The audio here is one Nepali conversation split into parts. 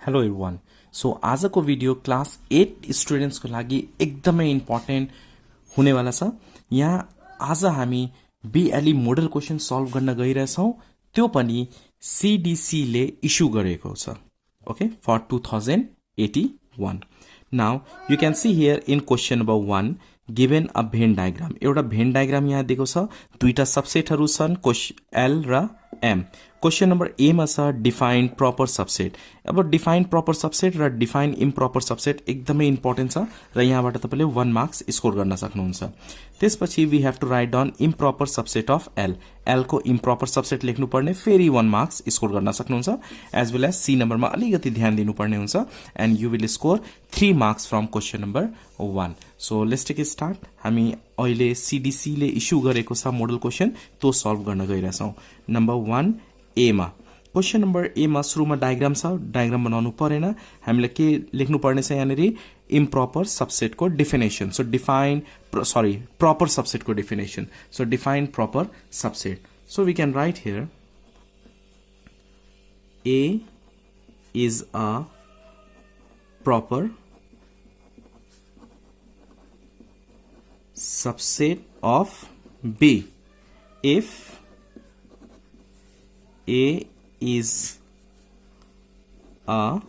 Hello everyone. सो आजको भिडियो क्लास 8 स्टुडेन्ट्सको लागि एकदमै इम्पोर्टेन्ट हुनेवाला छ। यहाँ आज हामी बीएलई मोडल क्वेसन सल्भ गर्न गइरहेछौँ, त्यो पनि सीडीसी ले इस्यु गरेको छ। Okay, for 2081। Now you can see here in question number 1 given a Venn diagram. एउटा भेन डायग्राम यहाँ दिएको छ, दुईटा सबसेटहरू छन्, एल र एम। क्वेसन नम्बर ए मा छ डिफाइन प्रपर सबसेट। अब डिफाइन प्रपर सबसेट र डिफाइन इम्प्रपर सबसेट एकदमै इम्पोर्टेन्ट छ र यहाँबाट तपाईले 1 मार्क्स स्कोर गर्न सक्नुहुन्छ। त्यसपछि we have to write down improper subset of L. L को इम्प्रपर सबसेट लेख्नु पर्ने, फेरि 1 मार्क्स स्कोर गर्न सक्नुहुन्छ। एज वेल एज सी नम्बरमा अलिकति ध्यान दिनुपर्ने हुन्छ and you will score 3 marks from question number 1। So let's take start. हामी अहिले सीडीसी ले इस्यु गरेको छ मोडल क्वेसन, त्यो सल्भ गर्न गइरहेछौँ। नम्बर 1 ए मा क्वेसन नम्बर ए मा सुरुमा डायग्राम छ, डायग्राम बनाउनु परेन। हामीले के लेख्नु पर्ने छ यहाँनिर, इम्प्रपर सबसेट को definition. So define proper subset को definition. So define proper subset. So we can write here A is a proper subset of B if A is a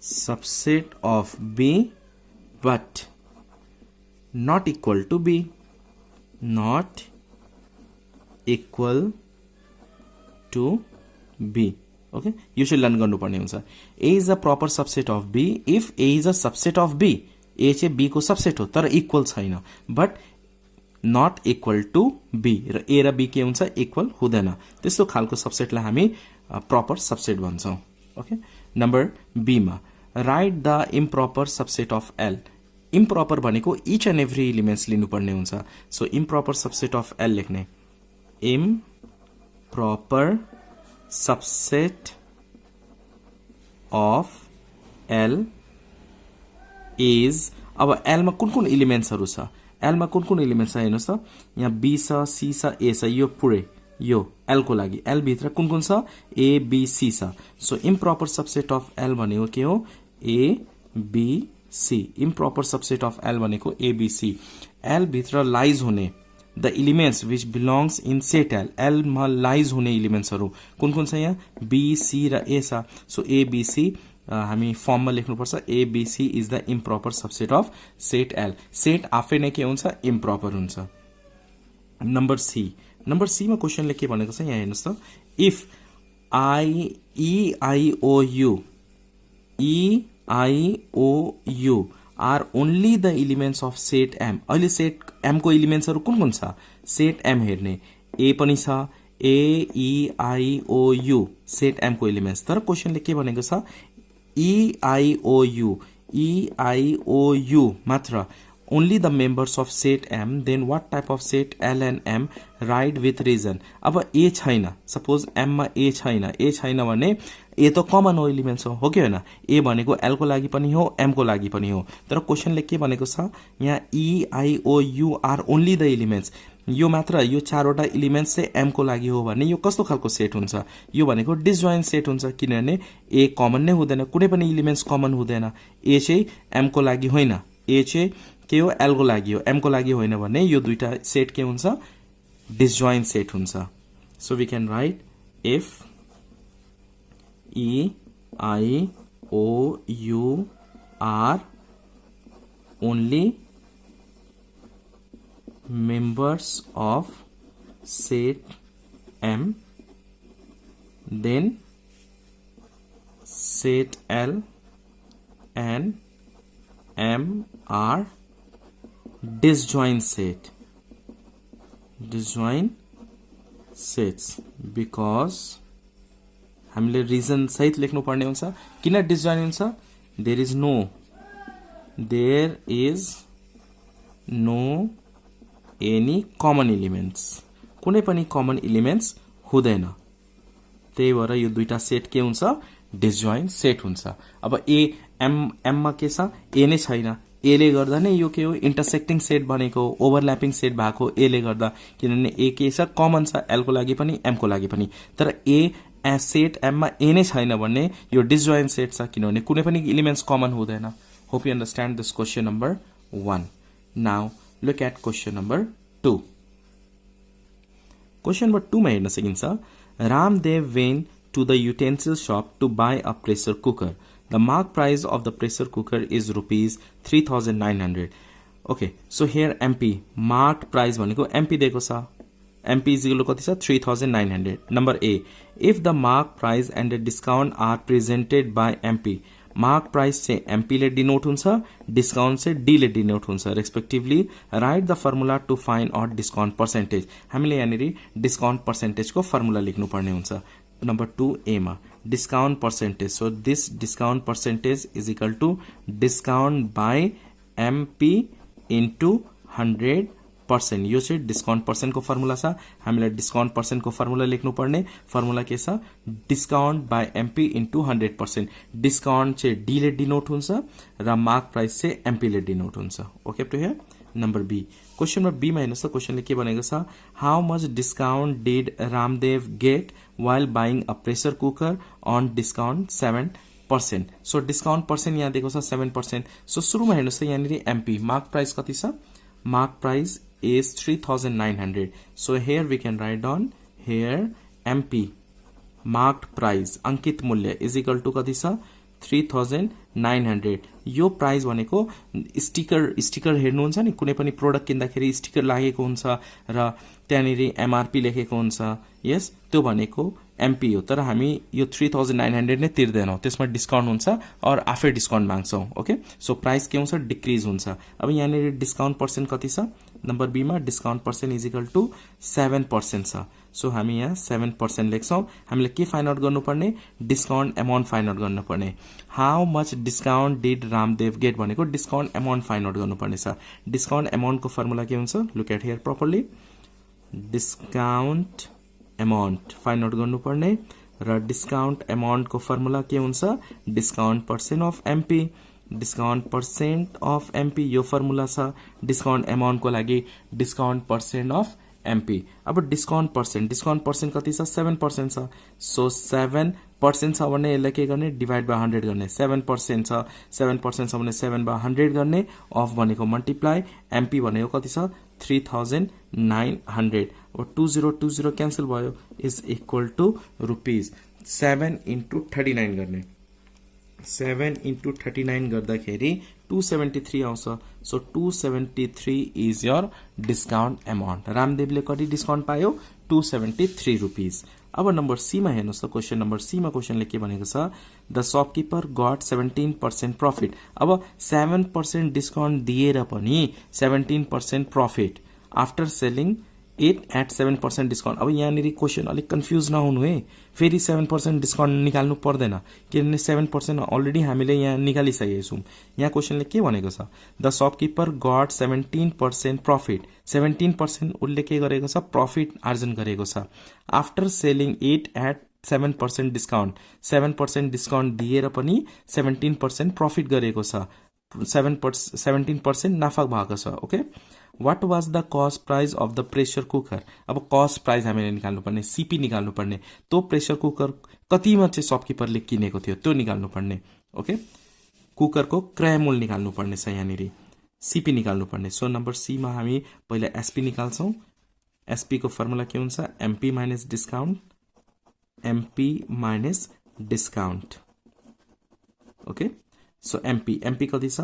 subset of B but not equal to B, not equal to B. Okay, you should learn गर्नुपर्ने हुन्छ। A is a proper subset of B if A is a subset of B। ए चाहिँ बी को सबसेट हो तर इक्वल छैन, but not equal to be, र ए र बी के हुन्छ, इक्वल हुँदैन। त्यस्तो खालको सबसेटलाई हामी प्रपर सबसेट भन्छौँ। ओके, नम्बर बी मा write the improper subset of L. Improper भनेको इच एन्ड एभ्री एलिमेन्ट्स लिनुपर्ने हुन्छ। So improper subset of L लेख्ने, improper subset of L is. अब एल मा कुन कुन इलिमेन्ट्सहरू छ, एल मा कुन कुन इलिमेन्ट्स छ हेर्नुहोस् त, यहाँ बी छ, सी छ, ए छ, यो पुरै यो एल को लागि। एल भित्र कुन कुन छ, ए बी सी छ। So improper subset of L भनेको के हो, A B C. Improper subset of L भनेको ए बी सी। एल भित्र लाइज हुने the elements which belongs in set L. L मा लाइज हुने इलिमेन्ट्सहरू कुन कुन छ, यहाँ बी सी र ए छ। सो ए बी सी हामी फर्ममा लेख्नुपर्छ, ABC is the improper subset of set L. Set आफै नै के हुन्छ, इम्प्रपर हुन्छ। नम्बर सी, नम्बर सी मा क्वेसनले के भनेको छ, यहाँ हेर्नुहोस् त, if EIOU are only the elements of set M. अहिले सेट एम को इलिमेन्ट्सहरू कुन कुन छ, सेट एम हेर्ने, ए पनि छ, AEIOU सेट एम को इलिमेन्ट्स। तर क्वेसनले के भनेको छ, EIOU मात्र, only the members of set M, then what type of set L and M, write with reason। अब A छैन, सपोज M मा A छैन, A छैन भने A त कमन हो इलिमेन्ट्स हो कि होइन, A भनेको L को लागि पनि हो, M को लागि पनि हो। तर क्वेसनले के भनेको छ, यहाँ EIOU are only the elements, यो मात्र, यो चारवटा इलिमेन्ट्स चाहिँ एम को लागि हो भने यो कस्तो खालको सेट हुन्छ, यो भनेको डिसजोइन्ट सेट हुन्छ, किनभने ए कमन नै हुँदैन, कुनै पनि इलिमेन्ट्स कमन हुँदैन। ए चाहिँ एम को लागि होइन, ए चाहिँ के हो, एल को लागि हो, एम को लागि होइन भने यो दुईटा सेट के हुन्छ, डिसजोइन्ट सेट हुन्छ। So we can write if EIOU are only members of set M, then set L and M are disjoint set, disjoint sets, because हामीले रिजन सहित लेख्नु पर्ने हुन्छ। किन डिसजोइन्ट हुन्छ, there is no any common elements, कुनै पनि कमन इलिमेन्ट्स हुँदैन, त्यही भएर यो दुईटा सेट के हुन्छ, डिसजोइन्ट सेट हुन्छ। अब ए एम मा के छ, ए नै छैन, ए ले गर्दा नै यो के हो, इंटरसेक्टिङ सेट बनेको, ओभरल्यापिङ सेट भएको ए ले गर्दा, किनभने ए के छ, कमन छ, एल को लागि पनि एम को लागि पनि। तर ए सेट एममा ए नै छैन भने यो डिसजोइन्ट सेट छ किनभने कुनै पनि एलिमेन्ट्स कमन हुँदैन hope you understand this question number 1 now look at question number 2 question number 2 मा हेर्न सकिन्छ Ramdev went to the utensil shop to buy a pressure cooker. The mark price of the pressure cooker is rupees 3,900. Okay, so here MP marked price भनेको MP दिएको छ MP is equal to कति छ 3,900. Number A, if the mark price and the discount are presented by MP, mark price say MP ले denote हुन्छ discount से D ले denote हुन्छ respectively. Write the formula to find out discount percentage. हामीले यहाँनिर discount percentage को formula लेख्नु पर्ने हुन्छ. Number 2A मा discount percentage. So this discount percentage is equal to discount by MP into 100%. यो चाहिँ discount percent को formula छ हामीलाई discount percent को formula लेख्नु पर्ने formula के छ discount by MP into 100%. discount चाहिँ D ले denote हुन्छ र mark price चाहिँ MP ले denote हुन्छ. Okay up to here? Number B. Question number B मा हेर्नुस् त क्वेशनले के भनेको छ how much discount did Ramdev get while buying a pressure cooker on discount 7%. So discount percent यहाँ दिएको छ 7%. So सुरुमा हेर्नुस् त यहाँनिर MP mark price कति छ mark price is 3,900. So here we can write down here MP marked price अंकित मूल्य is equal to कति छ 3,900. यो प्राइस भनेको स्टिकर हेर्नुहुन्छ नि कुनै पनि प्रोडक्ट किन्दाखेरि स्टिकर लागेको हुन्छ र त्यहाँनिर एमआरपी लेखेको हुन्छ यस त्यो भनेको एमपी हो तर हामी यो 3,900 नै तिर्दैनौं त्यसमा डिस्काउन्ट हुन्छ और आफै डिस्काउन्ट माग्छौं ओके सो प्राइस के हुन्छ डिक्रिज हुन्छ अब यहाँनिर डिस्काउन्ट पर्सेन्ट कति छ नम्बर बी मा discount percent is equal to 7% छ सो हामी यहाँ 7% लेख्छौं हामीले के फाइन्ड आउट गर्नुपर्ने डिस्काउन्ट अमाउन्ट फाइन्ड आउट गर्नुपर्ने how much discount did Ramdev get भनेको डिस्काउन्ट अमाउन्ट फाइन्ड आउट गर्नुपर्ने छ डिस्काउन्ट अमाउन्ट को फर्मुला के हुन्छ look at here properly discount amount find out गर्नुपर्ने र डिस्काउन्ट अमाउन्ट को फर्मुला के हुन्छ discount percent of MP discount percent of MP यो फर्मुला छ डिस्काउन्ट अमाउन्ट को लागि डिस्काउन्ट पर्सेन्ट अफ एमपी अब डिस्काउन्ट पर्सेन्ट कति छ 7% छ सो 7% छ भने यसलाई के गर्ने डिवाइड बाइ 100 गर्ने 7% छ 7% छ भने 7 बाइ 100 गर्ने अफ भनेको मल्टिप्लाई एमपी भनेको कति छ 3,900 अब 2020 क्यान्सल भयो is equal to rupees 7 into 39 गर्ने 7 into 39 गर्दाखेरि 273 आउँछ so 273 is your discount amount रामदेवले कति डिस्काउन्ट पायो 273 रुपीज अब नम्बर सी मा हेर्नुस् त क्वेशन नम्बर सी मा क्वेशनले के भनेको छ द शपकीपर गट 17% प्रॉफिट अब 7% डिस्काउन्ट दिएर पनि 17% profit after selling it at 7% discount अब यहाँनिर क्वेशन अलिक कन्फ्युज नहुनु है फेरि 7% डिस्काउन्ट निकाल्नु पर्दैन किनभने 7% अलरेडी हामीले यहाँ निकालिसकेका छौं यहाँ क्वेशनले के भनेको छ द शपकीपर गट 17% प्रॉफिट 17% उले के गरेको छ प्रॉफिट आर्जन गरेको छ after selling it at 7% discount 7% discount दिएर पनि 17% प्रॉफिट गरेको छ 17% नाफा भएको छ okay What was the cost price of the pressure cooker? अब cost price हामीले निकाल्नु पर्ने सीपी निकाल्नु पर्ने तो प्रेशर कुकर कतिमा चाहिँ शपकीपरले किनेको थियो त्यो निकाल्नु पर्ने ओके कुकर को क्रय मूल्य निकाल्नु पर्ने छ यहाँनिर सीपी निकाल्नु पर्ने सो नम्बर सी मा हामी पहिला एसपी निकाल्छौं एसपी को फर्मुला के हुन्छ MP minus discount okay so MP कति छ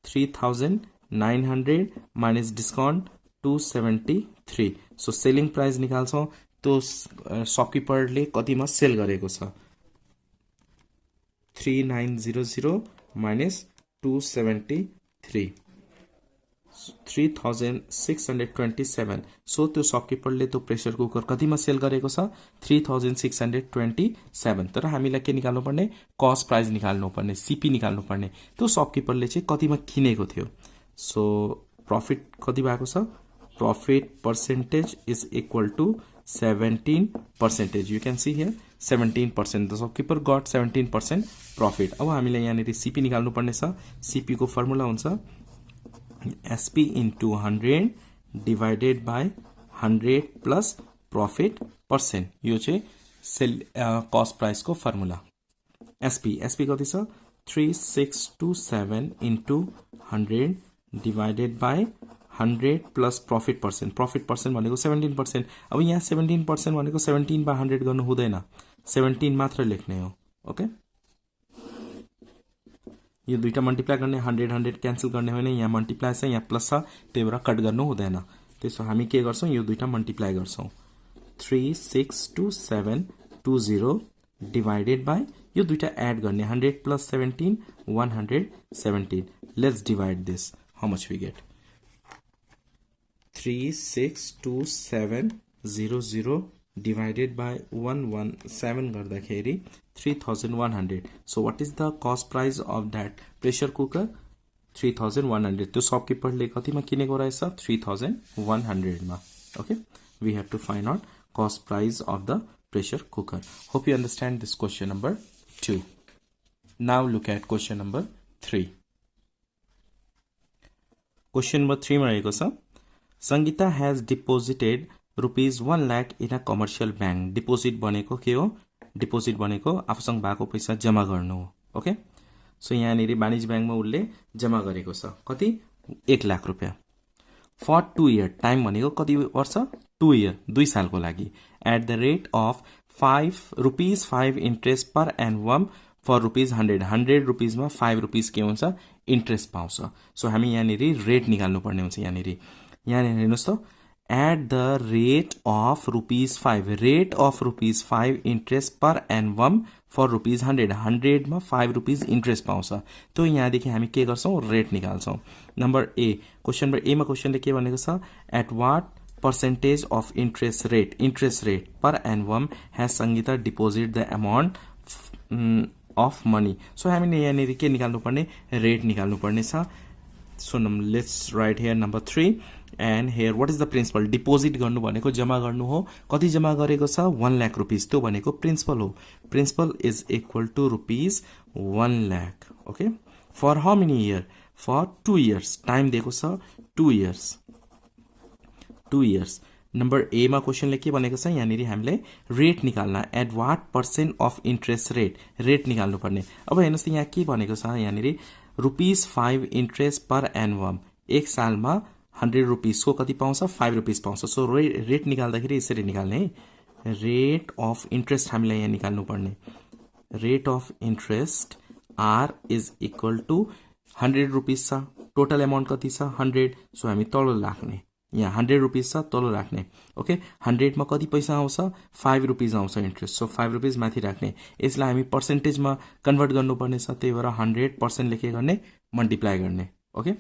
3,900 minus discount 273 so selling price निकाल्छौं तो शपकीपरले कतिमा सेल गरेको छ 3900 minus 273 3627 सो त्यो शपकीपरले त्यो प्रेशर कुकर कतिमा सेल गरेको छ 3627 तर हामीलाई के निकाल्नु पर्ने कस्ट प्राइस निकाल्नु पर्ने सीपी निकाल्नु पर्ने त्यो शपकीपरले चाहिँ कतिमा किनेको थियो So profit कति भएको छ profit percentage is equal to 17%. You can see here 17%. The shopkeeper got 17% profit. अब हामीले यहाँनिर CP निकाल्नु पर्ने छ CP को फर्मुला हुन्छ SP into 100 divided by 100 plus profit percent. यो चाहिँ सेल कस्ट प्राइसको फर्मुला एसपी कति छ 3627 into 100 divided by 100 plus profit percent भनेको 17%। अब यहाँ 17% भनेको 17/100 गर्नु हुँदैन, 17 मात्र लेख्ने हो। ओके, यो दुईटा मल्टिप्लाई गर्ने 100 क्यान्सल गर्ने होइन, यहाँ मल्टिप्लाई छ यहाँ प्लस छ, त्यही भएर कट गर्नु हुँदैन। त्यसो हामी के गर्छौं, यो दुईटा मल्टिप्लाई गर्छौं। 362720 डिभाइडेड बाई यो दुईटा एड गर्ने 100 plus 17 117। Let's divide this, how much we get 362700 divided by 117 गर्दाखेरि 3100। So what is the cost price of that pressure cooker 3100। त्यो शपकीपरले कतिमा किनेको रहेछ 3100 मा। Okay, we have to find out cost price of the pressure cooker. Hope you understand this question number 2. Now look at question number 3. Question number 3 मा रहेको छ, Sangeeta has deposited rupees 1 lakh in a commercial bank. Deposit भनेको के हो, डिपोजिट भनेको आफूसँग भएको पैसा जम्मा गर्नु हो। ओके, सो यहाँनिर वाणिज्य ब्याङ्कमा उसले जम्मा गरेको छ कति 1 लाख रुपियाँ फर 2 इयर। टाइम भनेको कति वर्ष 2 इयर, 2 सालको लागि। At the rate of ₹5 interest per annum for ₹100 रुपिजमा 5 रुपिज के हुन्छ इन्ट्रेस्ट पाउँछ। सो हामी यहाँनिर रेट निकाल्नु पर्ने हुन्छ। यहाँनिर हेर्नुहोस् त, at the rate of ₹5 interest per annum for ₹100 मा 5 रुपिज इन्ट्रेस्ट पाउँछ। त्यो यहाँदेखि हामी के गर्छौं, रेट निकाल्छौं। Number A, question number A मा क्वेशनले के भनेको छ, at what percentage of interest rate per annum has Sangeeta deposit the amount of money. So हामीले यहाँनिर के निकाल्नु पर्ने, रेट निकाल्नु पर्ने छ। So let's write here number 3 and here what is the principal, deposit गर्नु भनेको जम्मा गर्नु हो। कति जम्मा गरेको छ 1 लाख रुपीज, त्यो भनेको प्रिन्सिपल हो। Principal is equal to ₹1 lakh. Okay, for how many year, for 2 years. Time दिएको छ 2 इयर्स। नम्बर ए मा क्वेशनले के भनेको छ, यहाँनिर हामीले रेट निकाल्न, at what % of interest rate निकाल्नु पर्ने। अब हेर्नुहोस् त यहाँ के भनेको छ, यहाँनिर ₹5 इन्ट्रेस्ट पर एनुअम, 1 सालमा 100 रुपिसको कति पाउँछ 5 रुपिस पाउँछ। सो रेट निकाल्दाखेरि यसरी निकाल्ने है, रेट अफ इन्ट्रेस्ट हामीलाई यहाँ निकाल्नु पर्ने। Rate of interest R is equal to 100 rupees छ, टोटल एमाउन्ट कति छ 100। सो हामी तल राख्ने, यहाँ 100 रुपिस छ तल राख्ने। ओके, 100 मा कति पैसा आउँछ 5 रुपिस आउँछ इन्ट्रेस्ट। सो 5 रुपिस माथि राख्ने। यसलाई हामी पर्सेन्टेजमा कन्भर्ट गर्नुपर्ने छ, त्यही भएर 100% लेखे गर्ने, मल्टिप्लाई गर्ने। ओके,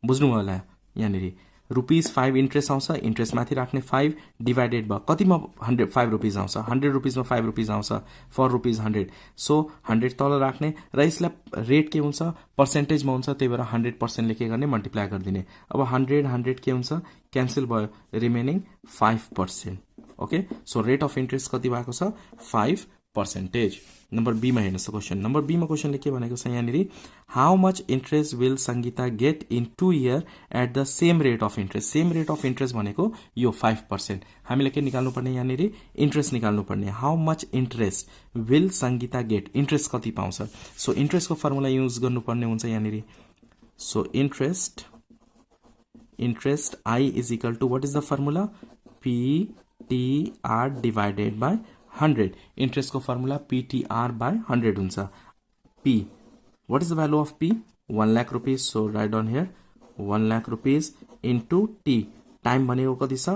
बुझ्नु होला। यहाँनिर ₹5 इन्ट्रेस्ट आउँछ, इन्ट्रेस्ट माथि राख्ने 5 डिभाइडेड भयो कतिमा 5 रुपिस आउँछ, 100 रुपिसमा 5 रुपिस आउँछ फर ₹100। सो 100 तल राख्ने र यसलाई रेट के हुन्छ पर्सेन्टेजमा हुन्छ, त्यही भएर 100% लेखे गर्ने, मल्टिप्लाई गरिदिने। अब 100 के हुन्छ क्यान्सल भयो, remaining 5%। Okay, so rate of interest कति भएको छ 5%। नम्बर बी मा हेर्नुहोस् क्वेशन। नम्बर बी मा क्वेशनले के भनेको छ, यहाँनिर how much interest will Sangeeta get in 2 year at the same rate of interest. Same rate of interest भनेको यो 5%। हामीले के निकाल्नु पर्ने, यहाँनिर इन्ट्रेस्ट निकाल्नु पर्ने। How much interest will Sangeeta get, interest कति पाउँछ। सो इन्ट्रेस्टको फर्मुला युज गर्नुपर्ने हुन्छ यहाँनिर। So interest I is equal to what is the formula, PTR divided by 100। Interest को फर्मुला PTR बाय 100 हुन्छ। P, what is the value of P? 1 lakh rupees. So write down here 1 lakh rupees into T. Time भनेको कति छ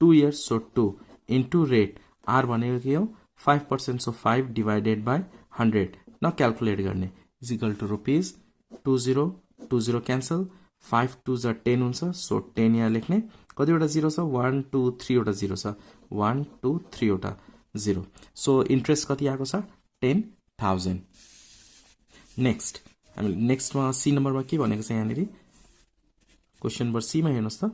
2 years. So 2 into rate. R भनेको के हो 5%. So 5 divided by 100. Now calculate गर्ने is equal to rupees 20 cancel, 5 2 जा 10 हुन्छ। So 10 यहाँ लेख्ने, कतिवटा 0 छ 1 2 3 वटा 0 छ, 1 2 3 वटा 0। सो इन्ट्रेस्ट कति आएको छ 10,000। नेक्स्ट हामी नेक्स्टमा सी नम्बरमा के भनेको छ, यहाँनिर क्वेशन नम्बर सी मा हेर्नुहोस् त,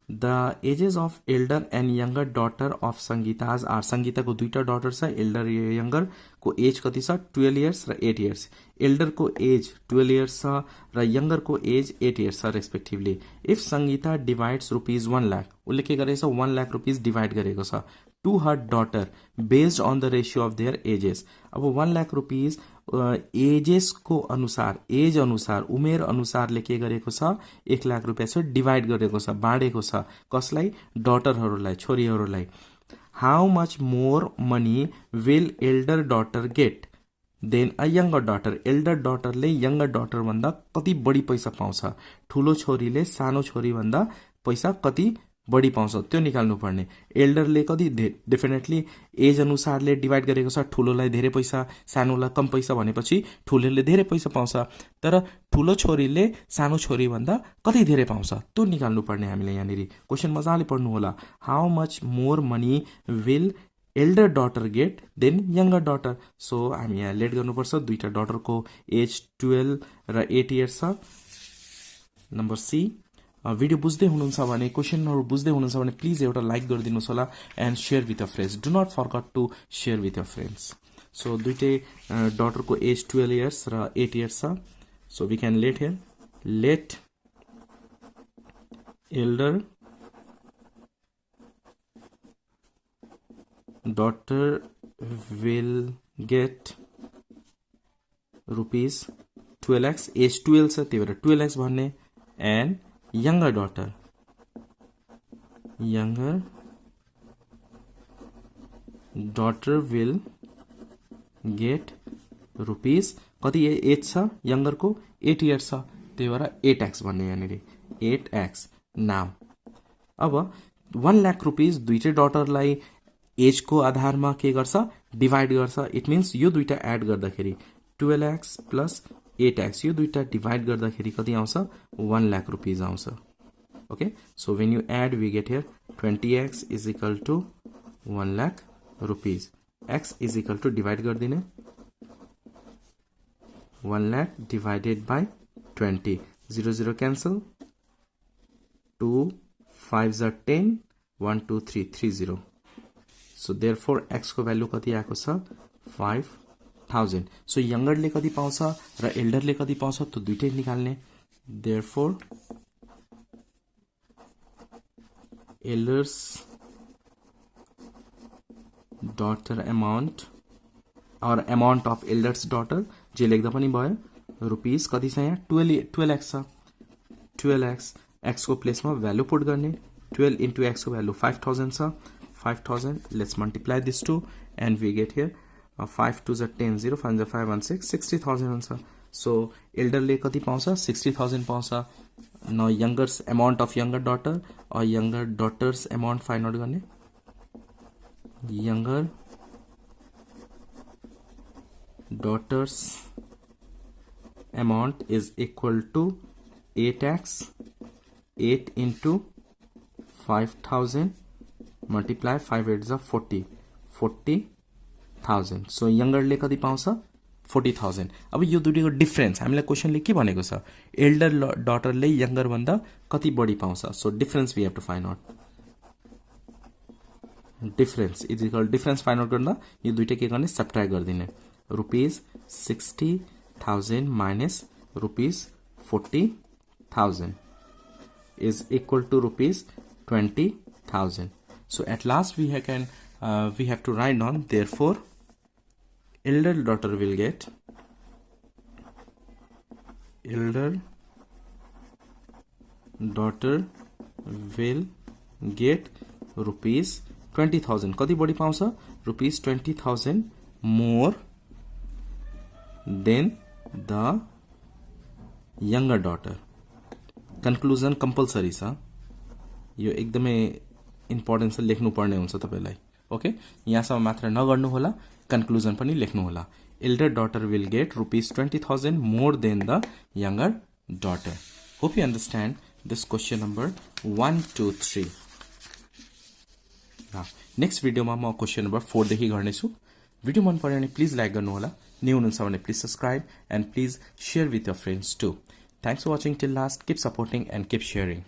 the ages of elder and younger daughter of Sangeeta's are. संगीताको दुईटा डटर छ, एल्डर यंगर को एज कति छ 12 इयर्स र 8 इयर्स। एल्डर को एज 12 इयर्स छ र यंगर को एज 8 इयर्स छ respectively. If Sangeeta divides ₹1 lakh, उसले के गरेको छ 1 लाख रुपिस डिवाइड गरेको छ to her daughter based on the ratio of their ages. अब 1 लाख रुपीज एजेस को अनुसार, एज अनुसार, उमेर अनुसारले के गरेको छ, 1 लाख रुपियाँ चाहिँ डिभाइड गरेको छ, बाँडेको छ कसलाई, डटरहरूलाई, छोरीहरूलाई. How much more money will elder daughter get than a younger daughter. Elder डटरले यङ्गर डटर भन्दा कति बढी पैसा पाउँछ, ठुलो छोरीले सानो छोरी भन्दा पैसा कति बढी पाउँछ त्यो निकाल्नु पर्ने. एल्डरले कति, डेफिनेटली एज अनुसारले डिभाइड गरेको छ, ठुलोलाई धेरै पैसा, सानोलाई कम पैसा भनेपछि ठुलोले धेरै पैसा पाउँछ, तर ठुलो छोरीले सानो छोरी भन्दा कति धेरै पाउँछ त्यो निकाल्नु पर्ने हामीले. यहाँनिर क्वेसन मजाले पढ्नु होला. How much more money will elder daughter get than younger daughter. So हामी यहाँ लेट गर्नुपर्छ. दुईटा डटरको एज 12 र 8 इयर्स छ. Number C. भिडियो बुझ्दै हुनुहुन्छ भने, क्वेसनहरू बुझ्दै हुनुहुन्छ भने प्लिज एउटा लाइक गरिदिनुहोस् होला and share with your friends. Do not forget to share with your friends. So दुइटै डटरको एज 12 इयर्स र 8 इयर्स छ. So we can let here. Let elder daughter will get rupees 12 lakhs. Age 12 छ त्यही भएर 12 lakhs भन्ने. And younger daughter will get rupees कति एज छ यङ्गरको, 8 इयर्स छ त्यही भएर 8x भन्ने यहाँनिर 8x. नाउ अब 1 लाख रुपिस दुईटै डटरलाई एजको आधारमा के गर्छ, डिभाइड गर्छ. इट मिन्स यो दुईटा एड गर्दाखेरि 12x प्लस 8x, यो दुईटा डिभाइड गर्दाखेरि कति आउँछ, 1 लाख रुपिस आउँछ. Okay, so when you add we get here 20x is equal to 1 lakh rupees. x is equal to divide गरिदिने 1 lakh divided by 20. 0 0 cancel. 2 5 10, 1 2 3 30. So therefore x को भ्यालु कति आएको छ, 5000. सो यङ्गरले कति पाउँछ र एल्डरले कति पाउँछ त्यो दुइटै निकाल्ने. देयरफोर एल्डर्स डटर अमाउन्ट और अमाउन्ट अफ एल्डर्स डटर जे लेख्दा पनि भयो. रुपिस कति छ यहाँ, 12 lakhs छ. 12 lakhs x को प्लेसमा भ्यालु पुट गर्ने. 12 into x को भ्यालु 5000 छ. 5000. Let's multiply this two and we get here 5 2 10 0 5 5 1 6 60,000 हुन्छ. सो एल्डरले कति पाउँछ, 60,000 पाउँछ. न younger's amount of younger daughter और younger daughter's amount find out गर्ने. Younger daughter's amount is equal to 8x. 8 into 5000 multiply 5 8 40. 40,000. So यङ्गरले कति पाउँछ, 40,000. अब यो दुईको डिफरेन्स हामीलाई क्वेसनले के भनेको छ, एल्डर डटरले यङ्गर भन्दा कति बढी पाउँछ. So difference we have to find out. Difference is equal, difference find out गर्दा यो दुईटा के गर्ने, सब्ट्र्याक्ट गरिदिने. Rupees 60,000 minus rupees 40,000 is equal to rupees 20,000. So at last we have to write down, therefore elder daughter will get rupees 20,000. कति बढी पाउँछ, rupees 20,000 more than the younger daughter. Conclusion compulsory छ, यो एकदमै इम्पोर्टेन्ट छ, लेख्नु पर्ने हुन्छ तपाईलाई. ओके, यहाँसम्म मात्र नगर्नु होला, कन्क्लुजन पनि लेख्नु होला. Elder daughter will get rupees 20,000 more than the younger daughter. Hope you understand this question number 1 2 3. Next भिडियोमा म क्वेसन नम्बर 4 देखि गर्नेछु. भिडियो मन पर्यो भने प्लिज लाइक गर्नु होला. न्यू हुनुहुन्छ भने please subscribe and please share with your friends too. Thanks for watching till last. Keep supporting and keep sharing.